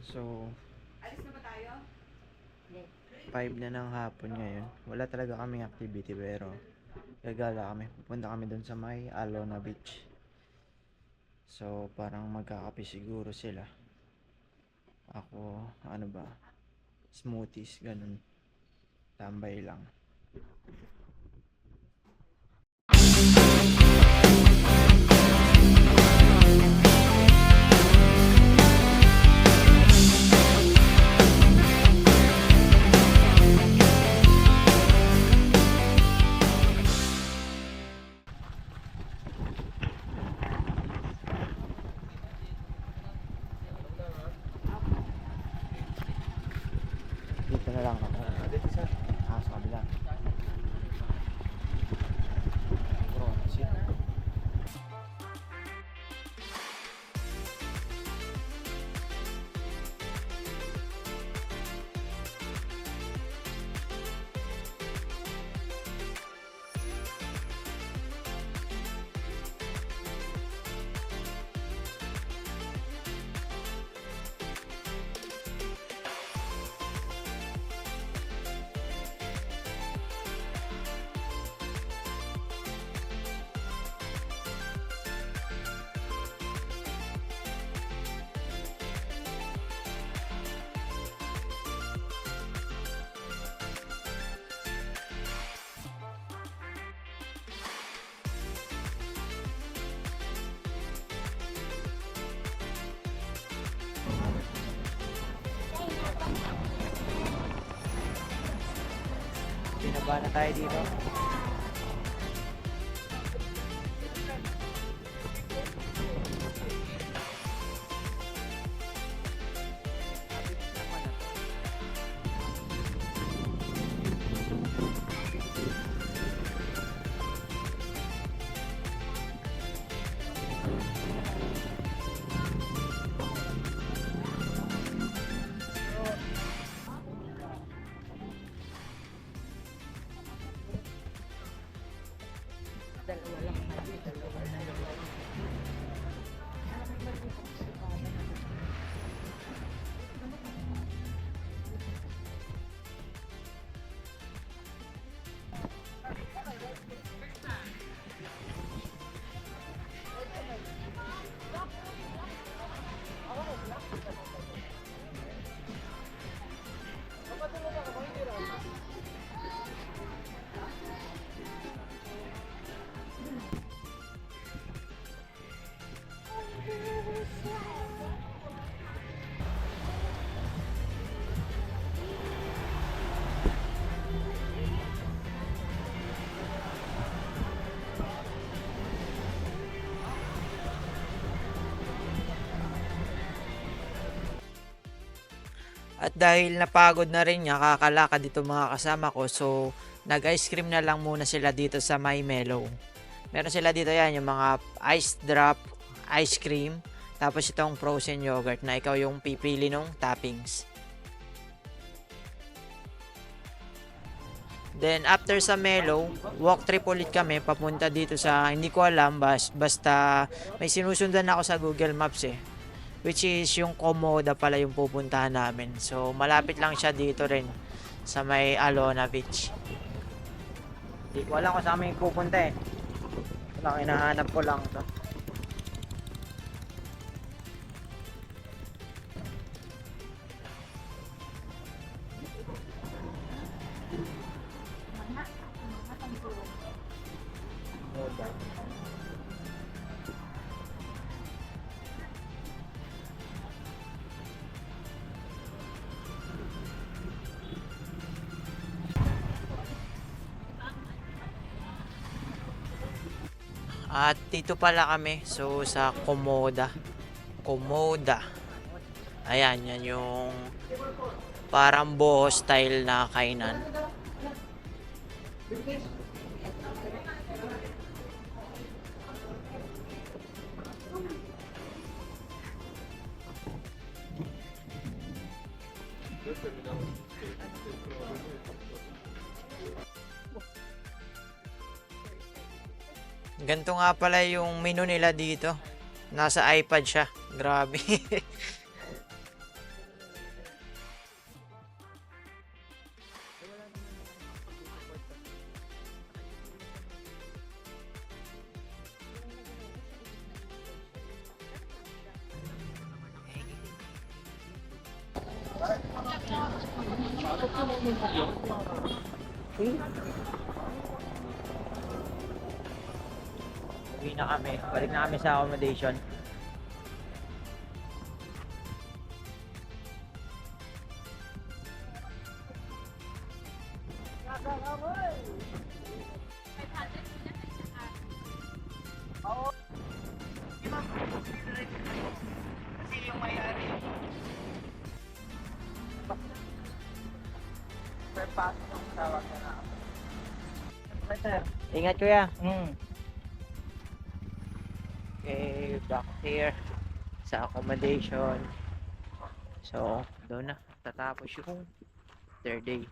So, Alis na ba tayo? 5 na ng hapon ngayon. Wala talaga kaming activity pero gagala kami. Pupunta kami dun sa may Alona Beach. So, parang magkakape siguro sila. Ako, ano ba, smoothies, ganun. Tambay lang. Dito na lang ako. Dito sa Sa kabila. Bro, sit. Binaba na tayo dito. Dalawa lang tayo. Dalawa na lang. At dahil napagod na rin nga, kakalakad dito mga kasama ko. So, nag-ice cream na lang muna sila dito sa My Mellow. Meron sila dito yan, yung mga ice drop, ice cream. Tapos itong frozen yogurt na ikaw yung pipili ng toppings. Then, after sa Mellow, walk trip ulit kami papunta dito sa, hindi ko alam, basta may sinusundan ako sa Google Maps eh. Which is yung Komoda pala yung pupuntahan namin. So, malapit lang siya dito rin sa may Alona Beach. Hindi ko alam kung saan kami pupunta eh. Wala, hinahanap ko lang to. At dito pala kami. So, sa Komoda. Komoda. Ayan, yan yung parang boho style na kainan. Ganito nga pala yung menu nila dito. Nasa iPad siya. Grabe. Uwi na kami. Balik na kami sa accommodation. Ingat kuya. Okay, back here sa accommodation. So, doon na tatapos yung third day.